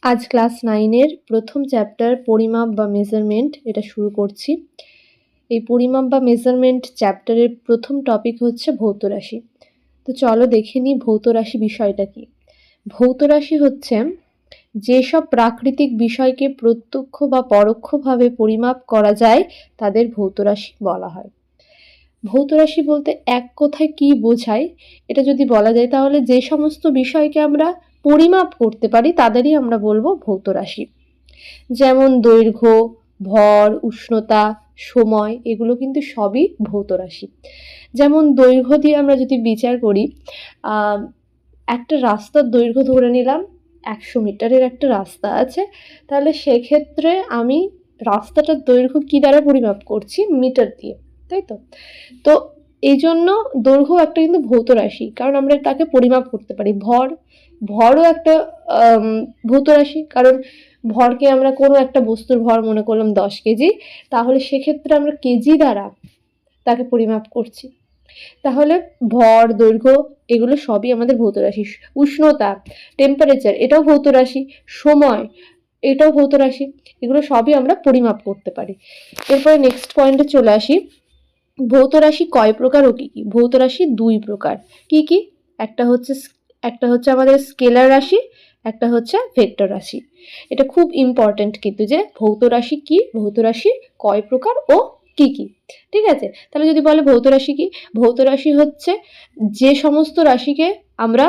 আজ ক্লাস 9-এর প্রথম চ্যাপ্টার পরিমাপ বা মেজারমেন্ট এটা শুরু করছি। এই পরিমাপ বা মেজারমেন্ট চ্যাপ্টারের প্রথম টপিক হচ্ছে ভৌত রাশি। তো চলো দেখে নিই ভৌত রাশি বিষয়টা কি। ভৌত রাশি হচ্ছে যেসব প্রাকৃতিক বিষয়কে প্রত্যক্ষ বা পরোক্ষভাবে পরিমাপ করা যায় তাদের ভৌত রাশি বলা হয়। ভৌত রাশি বলতে এক কথায় কি বোঝায় এটা যদি বলা যায় তাহলে যে সমস্ত বিষয়কে আমরা পরিমাপ করতে পারি তাদেরই আমরা বলবো ভৌত রাশি। যেমন দৈর্ঘ্য, ভর, উষ্ণতা, সময় এগুলো কিন্তু সবই ভৌত রাশি। যেমন দৈর্ঘ্য দিয়ে আমরা যদি বিচার করি, একটা রাস্তার দৈর্ঘ্য ধরে নিলাম 100 মিটারের একটা রাস্তা আছে, তাহলে সেক্ষেত্রে আমি রাস্তাটার দৈর্ঘ্য কি দ্বারা পরিমাপ করছি? মিটার দিয়ে, তাই তো? তো এই জন্য দৈর্ঘ্য একটা কিন্তু ভৌত রাশি, কারণ আমরা তাকে পরিমাপ করতে পারি। ভরও একটা ভৌত রাশি, কারণ ভরকে আমরা কোনো একটা বস্তুর ভর মনে করলাম 10 কেজি, তাহলে সেক্ষেত্রে আমরা কেজি দ্বারা তাকে পরিমাপ করছি। তাহলে ভর, দৈর্ঘ্য এগুলো সবই আমাদের ভৌত রাশি। উষ্ণতা, টেম্পারেচার এটাও ভৌত রাশি। সময় এটাও ভৌত রাশি। এগুলো সবই আমরা পরিমাপ করতে পারি। এরপরে নেক্সট পয়েন্টে চলে আসি। ভৌত রাশি কয় প্রকার ও কি কি? ভৌত রাশি 2 প্রকার। কি কি? একটা হচ্ছে আমাদের স্কেলার রাশি, একটা হচ্ছে ভেক্টর রাশি। এটা খুব ইম্পর্টেন্ট কিন্তু, যে ভৌত রাশি কি, ভৌত রাশি কয় প্রকার ও কি কি। ঠিক আছে, তাহলে যদি বলে ভৌত রাশি কি, ভৌত রাশি হচ্ছে যে সমস্ত রাশিকে আমরা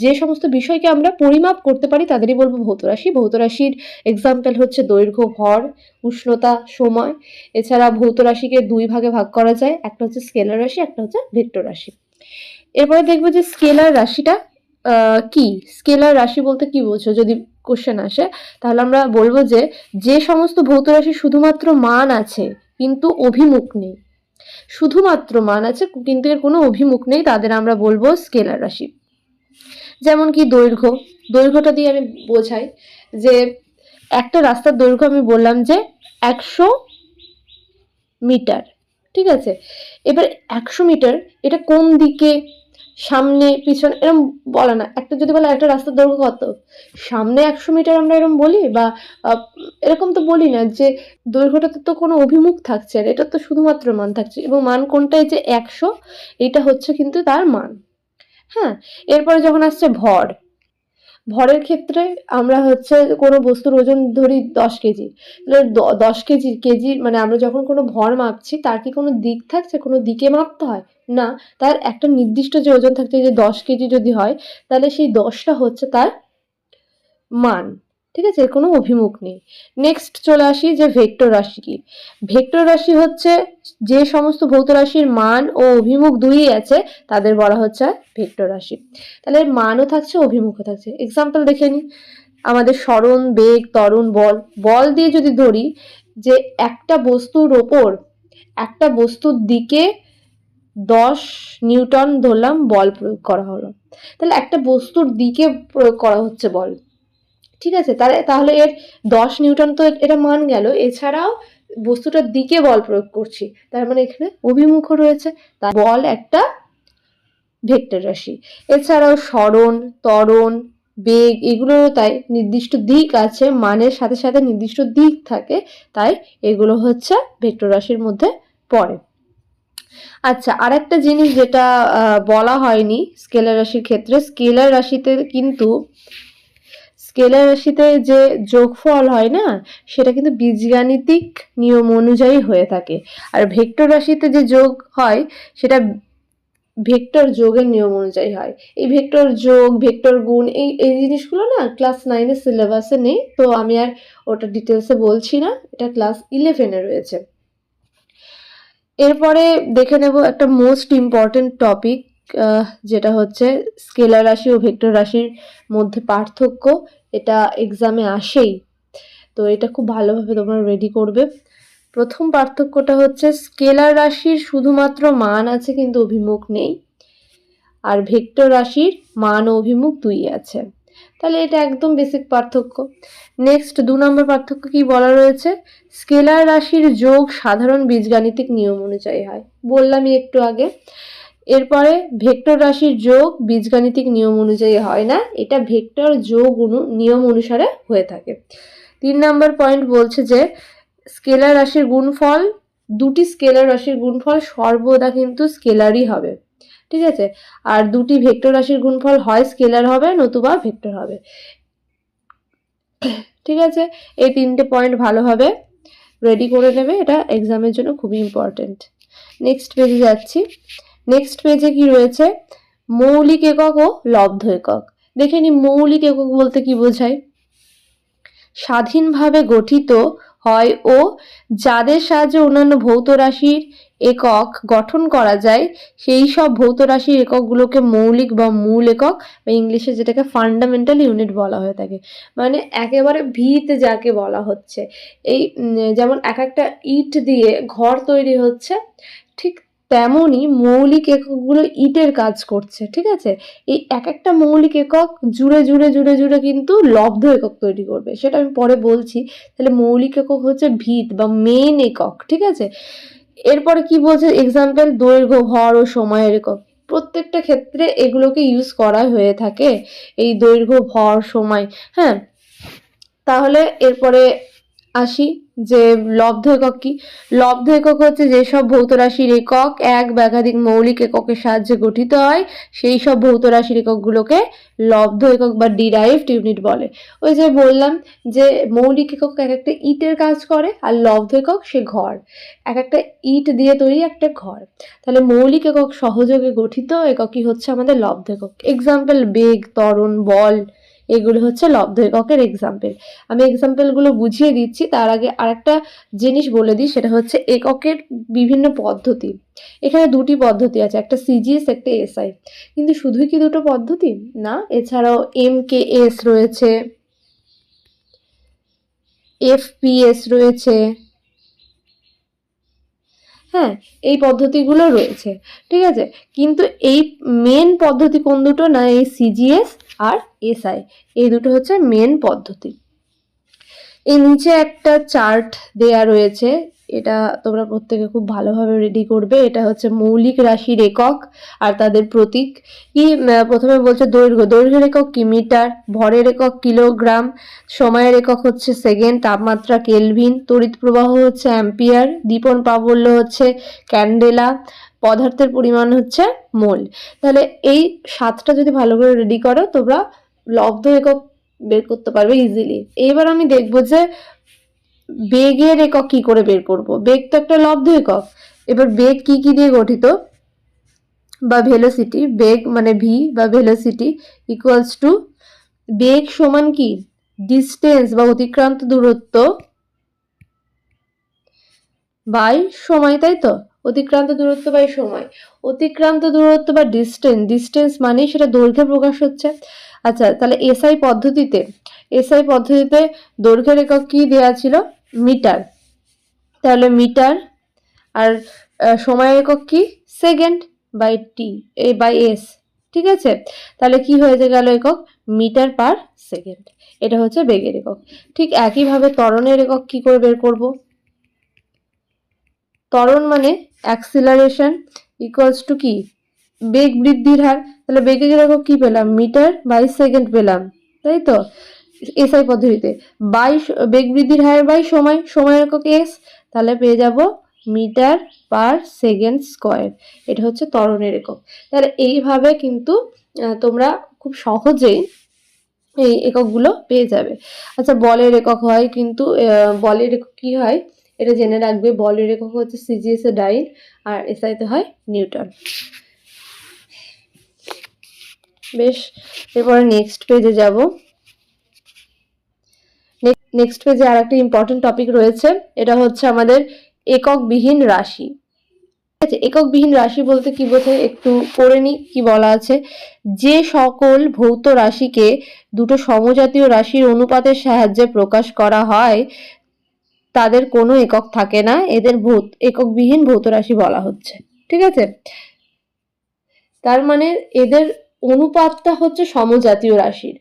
যে সমস্ত বিষয়কে আমরা পরিমাপ করতে পারি তাদেরই বলবো ভৌত রাশি। ভৌত রাশির এক্সাম্পল হচ্ছে দৈর্ঘ্য, ভর, উষ্ণতা, সময়। এছাড়া ভৌত রাশিকে 2 ভাগে ভাগ করা যায়, একটা হচ্ছে স্কেলার রাশি, একটা হচ্ছে ভেক্টর রাশি। এরপরে দেখবো যে স্কেলার রাশিটা কি। স্কেলার রাশি বলতে কি বোঝো যদি কোশ্চেন আসে, তাহলে আমরা বলবো যে সমস্ত ভৌত রাশি শুধুমাত্র মান আছে কিন্তু অভিমুখ নেই, শুধুমাত্র মান আছে কিন্তু এর কোনো অভিমুখ নেই, তাদের আমরা বলবো স্কেলার রাশি। যেমন কি দৈর্ঘ্যটা দিয়ে আমি বোঝাই যে একটা রাস্তার দৈর্ঘ্য আমি বললাম যে 100 মিটার। ঠিক আছে, এবার 100 মিটার এটা কোন দিকে, সামনে পিছনে এরকম বলে না। একটা যদি বলে একটা রাস্তার দৈর্ঘ্য কত, সামনে 100 মিটার আমরা এরকম বলি, বা এরকম তো বলি না যে দৈর্ঘ্যটাতে তো কোনো অভিমুখ থাকছে আর এটা তো শুধুমাত্র মান থাকছে, এবং মান কোনটাই যে 100 এটা হচ্ছে কিন্তু তার মান। হ্যাঁ, এরপরে যখন আসছে ভরের ক্ষেত্রে আমরা হচ্ছে কোনো বস্তুর ওজন ধরি 10 কেজি, তাহলে 10 কেজি মানে আমরা যখন কোনো ভর মাপছি তার কি কোনো দিক থাকছে, কোনো দিকে মাপতে হয় না, তার একটা নির্দিষ্ট যে ওজন থাকছে, যে 10 কেজি যদি হয় তাহলে সেই 10টা হচ্ছে তার মান। ঠিক আছে, এর কোনো অভিমুখ নেই। নেক্সট চলে আসি যে ভেক্টর রাশি কি। ভেক্টর রাশি হচ্ছে যে সমস্ত ভৌত রাশির মান ও অভিমুখ দুইই আছে তাদের বলা হচ্ছে ভেক্টর রাশি। তাহলে মানও থাকছে, অভিমুখও থাকছে। এক্সাম্পল দেখে নিই, আমাদের সরণ, বেগ, ত্বরণ, বল দিয়ে যদি ধরি যে একটা বস্তুর ওপর একটা বস্তুর দিকে 10 নিউটন ধরলাম বল প্রয়োগ করা হলো, তাহলে একটা বস্তুর দিকে প্রয়োগ করা হচ্ছে বল। ঠিক আছে, তাহলে এর 10 নিউটন তো এটা মান গেল, এছাড়াও বস্তুটার দিকে বল প্রয়োগ করছি, তার মানে এখানে অভিমুখও রয়েছে, তার বল একটা ভেক্টর রাশি। এছাড়াও সরণ, ত্বরণ, বেগ এগুলোরও তাই নির্দিষ্ট দিক আছে, মানের সাথে সাথে নির্দিষ্ট দিক থাকে, তাই এগুলো হচ্ছে ভেক্টর রাশির মধ্যে পড়ে। আচ্ছা, আরেকটা জিনিস যেটা বলা হয়নি স্কেলার রাশির ক্ষেত্রে, স্কেলার রাশিতে যে যোগফল হয় না, সেটা কিন্তু বীজগাণিতিক নিয়ম অনুযায়ী হয়ে থাকে, আর ভেক্টর রাশিতে যে যোগ হয় সেটা ভেক্টর যোগের নিয়ম অনুযায়ী হয়। এই ভেক্টর যোগ, ভেক্টর গুণ এই জিনিসগুলো না ক্লাস 9-এর সিলেবাসে নেই, তো আমি আর ওটা ডিটেলসে বলছি না, এটা ক্লাস 11-এ রয়েছে। এরপরে দেখে নেব একটা মোস্ট ইম্পর্টেন্ট টপিক, যেটা হচ্ছে স্কেলার রাশি ও ভেক্টর রাশির মধ্যে পার্থক্য। এটা এক্সামে আসেই, তো এটা খুব ভালোভাবে তোমরা রেডি করবে। প্রথম পার্থক্যটা হচ্ছে স্কেলার রাশির শুধুমাত্র মান আছে কিন্তু অভিমুখ নেই, আর ভেক্টর রাশির মান ও অভিমুখ দুই আছে। তাহলে এটা একদম বেসিক পার্থক্য। নেক্সট 2 নম্বর পার্থক্য কি বলা রয়েছে, স্কেলার রাশির যোগ সাধারণ বীজগাণিতিক নিয়ম অনুযায়ী হয়, বললামই একটু আগে। এরপরে ভেক্টর রাশির যোগ বীজগাণিতিক নিয়ম অনুযায়ী হয় না, এটা ভেক্টর যোগ নিয়ম অনুসারে হয়ে থাকে। 3 নম্বর পয়েন্ট বলছে যে স্কেলার রাশির গুণফল, দুটি স্কেলার রাশির গুণফল সর্বদা কিন্তু স্কেলারই হবে, ঠিক আছে। আর দুটি ভেক্টর রাশির গুণফল হয় স্কেলার হবে নতুবা ভেক্টর হবে, ঠিক আছে। এই 3টে পয়েন্ট ভালোভাবে রেডি করে নেবে, এটা এক্সামের জন্য খুবই ইম্পর্টেন্ট। নেক্সট পেজে যাচ্ছি। নেক্সট পেজে কি রয়েছে, মৌলিক একক ও লব্ধ একক। দেখে নি মৌলিক একক বলতে কি বোঝায়। স্বাধীনভাবে গঠিত হয় ও যাদের সাহায্যে অন্যান্য ভৌত রাশির একক গঠন করা যায়, সেই সব ভৌত রাশির এককগুলোকে মৌলিক বা মূল একক বা ইংলিশে যেটাকে ফান্ডামেন্টাল ইউনিট বলা হয়ে থাকে। মানে একেবারে ভিত যাকে বলা হচ্ছে। এই যেমন এক একটা ইট দিয়ে ঘর তৈরি হচ্ছে, ঠিক তেমনই মৌলিক এককগুলো ইটের কাজ করছে, ঠিক আছে। এই এক একটা মৌলিক একক জুড়ে জুড়ে জুড়ে জুড়ে কিন্তু লব্ধ একক তৈরি করবে, সেটা আমি পরে বলছি। তাহলে মৌলিক একক হচ্ছে ভিত বা মেন একক, ঠিক আছে। এরপরে কি বলছে, এক্সাম্পল দৈর্ঘ্য, ভর ও সময়ের একক। প্রত্যেকটা ক্ষেত্রে এগুলোকে ইউজ করা হয়ে থাকে, এই দৈর্ঘ্য, ভর, সময়। হ্যাঁ, তাহলে এরপরে আসি যে লব্ধ একক কি। লব্ধ একক হচ্ছে যেসব ভৌত রাশির একক এক বা একাধিক মৌলিক এককের সাহায্যে গঠিত হয়, সেই সব ভৌত রাশির এককগুলোকে লব্ধ একক বা ডিরাইভড ইউনিট বলে। ওই যে বললাম যে মৌলিক একক এক একটা ইটের কাজ করে, আর লব্ধ একক সে ঘর, এক একটা ইট দিয়ে তৈরি একটা ঘর। তাহলে মৌলিক একক সহযোগে গঠিত এককই হচ্ছে আমাদের লব্ধ একক। এক্সাম্পল বেগ, ত্বরণ, বল, এগুলো হচ্ছে লব্ধ এককের এক্সাম্পল। আমি এক্সাম্পলগুলো বুঝিয়ে দিচ্ছি, তার আগে আরেকটা জিনিস বলে দিই, সেটা হচ্ছে এককের বিভিন্ন পদ্ধতি। এখানে দুটি পদ্ধতি আছে, একটা সিজিএস, একটা এসআই। কিন্তু শুধুই কি দুটো পদ্ধতি না, এছাড়াও এমকেএস রয়েছে, এফপিএস রয়েছে, হ্যাঁ, এই পদ্ধতিগুলো রয়েছে, ঠিক আছে। কিন্তু এই মেন পদ্ধতি কোন দুটো না, এই সিজিএস আর এসআই, এই দুটো হচ্ছে মেন পদ্ধতি। এই নিচে একটা চার্ট দেয়া রয়েছে, এটা তোমরা প্রত্যেকে খুব ভালোভাবে রেডি করবে। এটা হচ্ছে মৌলিক রাশির একক আর তাদের প্রতীক কি। প্রথমে বলছে দৈর্ঘ্য, দৈর্ঘ্যের একক কি মিটার, ভরের একক কিলোগ্রাম, সময়ের একক হচ্ছে সেকেন্ড, তাপমাত্রা কেলভিন, তড়িৎ প্রবাহ হচ্ছে অ্যাম্পিয়ার, দীপন প্রাবল্য হচ্ছে ক্যান্ডেলা, পদার্থের পরিমাণ হচ্ছে মোল। তাহলে এই 7টা যদি ভালো করে রেডি করো, তোমরা লব্ধ একক বের করতে পারবে ইজিলি। এবার আমি দেখবো যে বেগের একক কি করে বের করব। বেগ তো একটা লব্ধ একক। এবার বেগ কি কি দিয়ে গঠিত, বা ভেলোসিটি, বেগ মানে ভি বা ভেলোসিটি ইকুয়ালস টু, বেগ সমান কি ডিস্টেন্স বা অতিক্রান্ত দূরত্ব বাই সময়, তাই তো। অতিক্রান্ত দূরত্ব বাই সময়। অতিক্রান্ত দূরত্ব বা ডিস্টেন্স, ডিস্টেন্স মানে সেটা দৈর্ঘ্যে প্রকাশ হচ্ছে। আচ্ছা, তাহলে এসআই পদ্ধতিতে দৈর্ঘ্যের একক কি দেওয়া ছিল, মিটার। তাহলে মিটার, আর সময়ের একক কি second by T by S, ঠিক আছে। তাহলে কি হয়ে গেল একক, মিটার পার সেকেন্ড। এটা হচ্ছে বেগের একক। ঠিক একইভাবে ত্বরণের একক কি করে বের করব। ত্বরণ মানে অ্যাক্সিলারেশন ইকুয়ালস টু কি বেগ বৃদ্ধির হার। তাহলে বেগের একক কি পেলাম, মিটার বাই সেকেন্ড পেলাম, তাই তো। এসআই পদ্ধতিতে বাই বেগ বৃদ্ধির হার বাই সময়, সময়ের একক এস, তাহলে পেয়ে যাব মিটার পার সেকেন্ড স্কোয়ার। এটা হচ্ছে ত্বরণের একক। তাহলে এইভাবে কিন্তু তোমরা খুব সহজেই এই এককগুলো পেয়ে যাবে। আচ্ছা, বলের একক হয় কিন্তু, বলের একক কি হয় এটা জেনে রাখবে। বলের একক হচ্ছে সিজিএস এ ডাইন, আর এসআইতে হয় নিউটন। বেশ, এরপরে নেক্সট পেজে যাব। নেক্সট পেজে আর একটা ইম্পর্টেন্ট টপিক রয়েছে, এটা হচ্ছে আমাদের এককবিহীন রাশি। এককবিহীন রাশি বলতে কি বোঝায় একটু পড়ে নি কি বলা আছে। যে সকল ভৌত রাশিকে দুটো সমজাতীয় রাশির অনুপাতের সাহায্যে প্রকাশ করা হয় তাদের কোনো একক থাকে না, এদের এককবিহীন ভৌত রাশি বলা হচ্ছে, ঠিক আছে। তার মানে এদের অনুপাতটা হচ্ছে সমজাতীয় রাশির,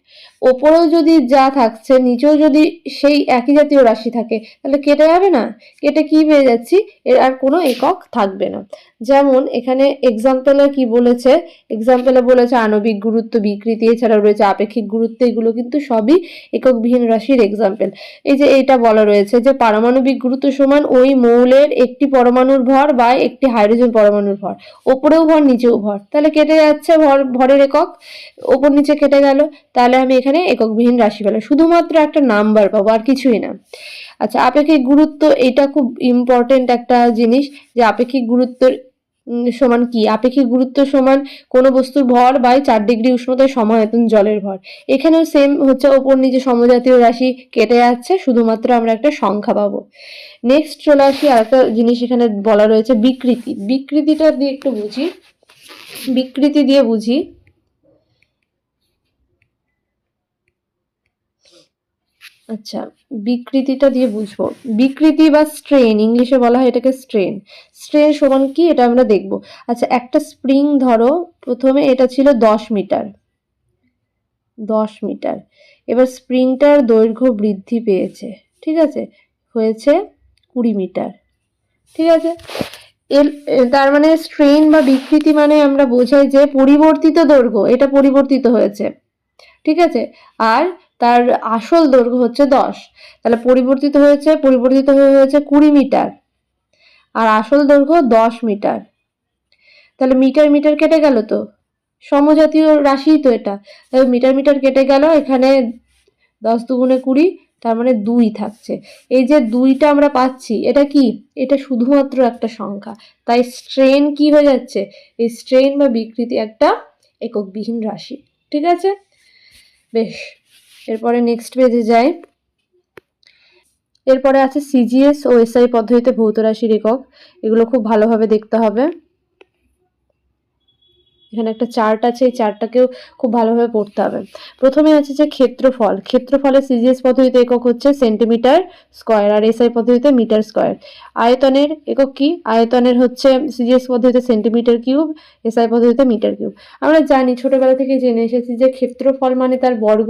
ওপরেও যদি যা থাকছে নিচেও যদি সেই একই জাতীয় রাশি থাকে তাহলে কেটে যাবে না, কেটে কি পেয়ে যাচ্ছি, এর আর কোনো একক থাকবে না। যেমন এখানে এক্সাম্পলে কি বলেছে, এক্সাম্পলে বলেছে আণবিক গুরুত্ব, বিকৃতি, এছাড়াও রয়েছে আপেক্ষিক গুরুত্ব, এগুলো কিন্তু সবই এককবিহীন রাশির এক্সাম্পল। এই যে এটা বলা রয়েছে যে পারমাণবিক গুরুত্ব সমান ওই মৌলের একটি পরমাণুর ভর বা একটি হাইড্রোজেন পরমাণুর ভর, ওপরেও ভর নিচেও ভর, তাহলে কেটে যাচ্ছে ভরের একক, ওপর নিচে কেটে গেল, তাহলে আমি এখানে এককবিহীন রাশি পেলাম, শুধুমাত্র একটা নাম্বার পাবো আর কিছুই না। আচ্ছা, আপেক্ষিক গুরুত্ব, এটা খুব ইম্পর্টেন্ট একটা জিনিস, যে আপেক্ষিক গুরুত্বের সমান কি, আপেক্ষিক গুরুত্ব সমান কোনো বস্তুর ভর বাই 4 ডিগ্রি উষ্ণতায় সমায়তন জলের ভর। এখানেও সেম হচ্ছে, ওপর নিচে সমজাতীয় রাশি কেটে যাচ্ছে, শুধুমাত্র আমরা একটা সংখ্যা পাবো। নেক্সট চলে আসি, আরেকটা জিনিস এখানে বলা রয়েছে বিকৃতি। বিকৃতিটা দিয়ে একটু বুঝি, বিকৃতি দিয়ে বুঝি। আচ্ছা, বিকৃতিটা দিয়ে বুঝবো। বিকৃতি বা স্ট্রেন, ইংলিশে বলা হয় এটাকে স্ট্রেন। স্ট্রেন সমান কি এটা আমরা দেখব। আচ্ছা, একটা স্প্রিং ধরো, প্রথমে এটা ছিল 10 মিটার, 10 মিটার, এবার স্প্রিংটার দৈর্ঘ্য বৃদ্ধি পেয়েছে, ঠিক আছে, হয়েছে 20 মিটার, ঠিক আছে। তার মানে স্ট্রেন বা বিকৃতি মানে আমরা বোঝাই যে পরিবর্তিত দৈর্ঘ্য, এটা পরিবর্তিত হয়েছে, ঠিক আছে, আর তার আসল দৈর্ঘ্য হচ্ছে 10, তাহলে পরিবর্তিত হয়েছে, পরিবর্তিত হয়েছে 20 মিটার, আর আসল দৈর্ঘ্য 10 মিটার, তাহলে মিটার মিটার কেটে গেল, তো সমজাতীয় রাশি তো এটা, তাহলে মিটার মিটার কেটে গেল, এখানে 10 দুগুণে 20, তার মানে 2 থাকছে। এই যে 2টা আমরা পাচ্ছি, এটা কি, এটা শুধুমাত্র একটা সংখ্যা, তাই স্ট্রেন কি হয়ে যাচ্ছে, এই স্ট্রেন বা বিকৃতি একটা এককবিহীন রাশি, ঠিক আছে। বেশ, এরপরে নেক্সট পেজে যাই। এরপরে আছে সিজিএস ও এসআই পদ্ধতিতে ভৌত রাশির একক, এগুলো খুব ভালোভাবে দেখতে হবে। এখানে একটা চার্ট আছে, এই চার্টটাকেও খুব ভালোভাবে পড়তে হবে। প্রথমে আছে যে ক্ষেত্রফল, ক্ষেত্রফলের সিজিএস পদ্ধতিতে একক হচ্ছে সেন্টিমিটার স্কয়ার, আর এসআই পদ্ধতিতে মিটার স্কয়ার। আয়তনের একক কি, আয়তনের হচ্ছে সিজিএস পদ্ধতিতে সেন্টিমিটার কিউব, এসআই পদ্ধতিতে মিটার কিউব। আমরা জানি, ছোটবেলা থেকে জেনে এসেছি যে ক্ষেত্রফল মানে তার বর্গ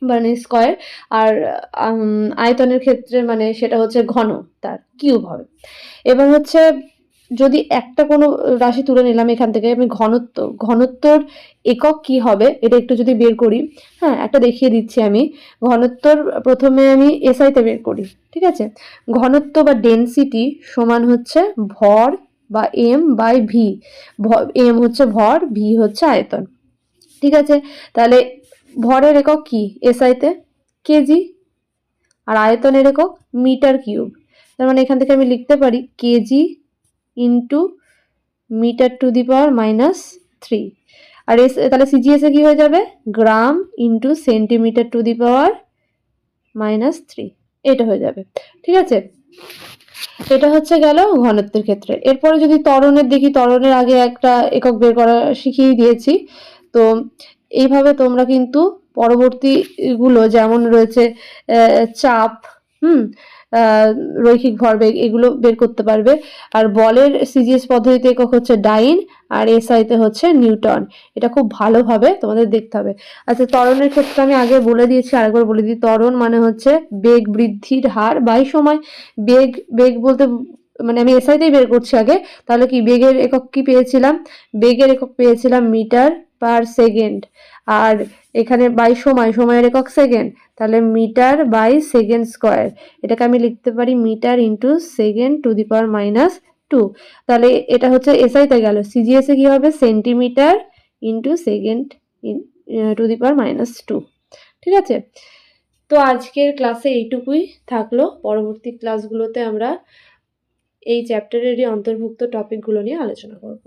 মানে স্কয়ার, আর আয়তনের ক্ষেত্রে মানে সেটা হচ্ছে ঘন, তার কিউব হবে। এবার হচ্ছে যদি একটা কোনো রাশি তুলে নিলাম এখান থেকে, আমি ঘনত্ব, ঘনত্বর একক কি হবে এটা একটু যদি বের করি, হ্যাঁ একটা দেখিয়ে দিচ্ছি আমি। ঘনত্বর প্রথমে আমি এসআইতে বের করি, ঠিক আছে। ঘনত্ব বা ডেনসিটি সমান হচ্ছে ভর বা এম বাই ভি, এম হচ্ছে ভর, ভি হচ্ছে আয়তন, ঠিক আছে। তাহলে ভরের একক কি এসআইতে, কেজি, আর আয়তনের একক মিটার কিউব, তার মানে এখান থেকে আমি লিখতে পারি KG into metre to the power -3, আর তাহলে সিজিএস এ কি হয়ে যাবে, gram into centimetre to the power -3, এটা হয়ে যাবে, ঠিক আছে। এটা হচ্ছে গেল ঘনত্বের ক্ষেত্রে। এরপরে যদি ত্বরণের দেখি, ত্বরণের আগে একটা একক বের করা শিখিয়ে দিয়েছি, তো এইভাবে তোমরা কিন্তু পরবর্তীগুলো যেমন রয়েছে চাপ, রৈখিক ভরবেগ, এগুলো বের করতে পারবে। আর বলের সিজিএস পদ্ধতিতে একক হচ্ছে ডাইন, আর এসআইতে হচ্ছে নিউটন, এটা খুব ভালোভাবে তোমাদের দেখতে হবে। আচ্ছা, ত্বরণের ক্ষেত্রে আমি আগে বলে দিয়েছি, আরেকবার বলে দিই। ত্বরণ মানে হচ্ছে বেগ বৃদ্ধির হার বাই সময়। বেগ, বেগ বলতে মানে আমি এসআইতেই বের করছি আগে, তাহলে কি বেগের একক কি পেয়েছিলাম, বেগের একক পেয়েছিলাম মিটার পার সেকেন্ড, আর এখানে বাই সময়, সময়ের একক সেকেন্ড, তাহলে মিটার বাই সেকেন্ড স্কোয়ার, এটাকে আমি লিখতে পারি metre into second to the power -2। তাহলে এটা হচ্ছে এসআইতে গেল। সিজিএস এ কি হবে, centimetre into second to the power -2, ঠিক আছে। তো আজকের ক্লাসে এইটুকুই থাকলো, পরবর্তী ক্লাসগুলোতে আমরা এই চ্যাপ্টারেরই অন্তর্ভুক্ত টপিকগুলো নিয়ে আলোচনা করব।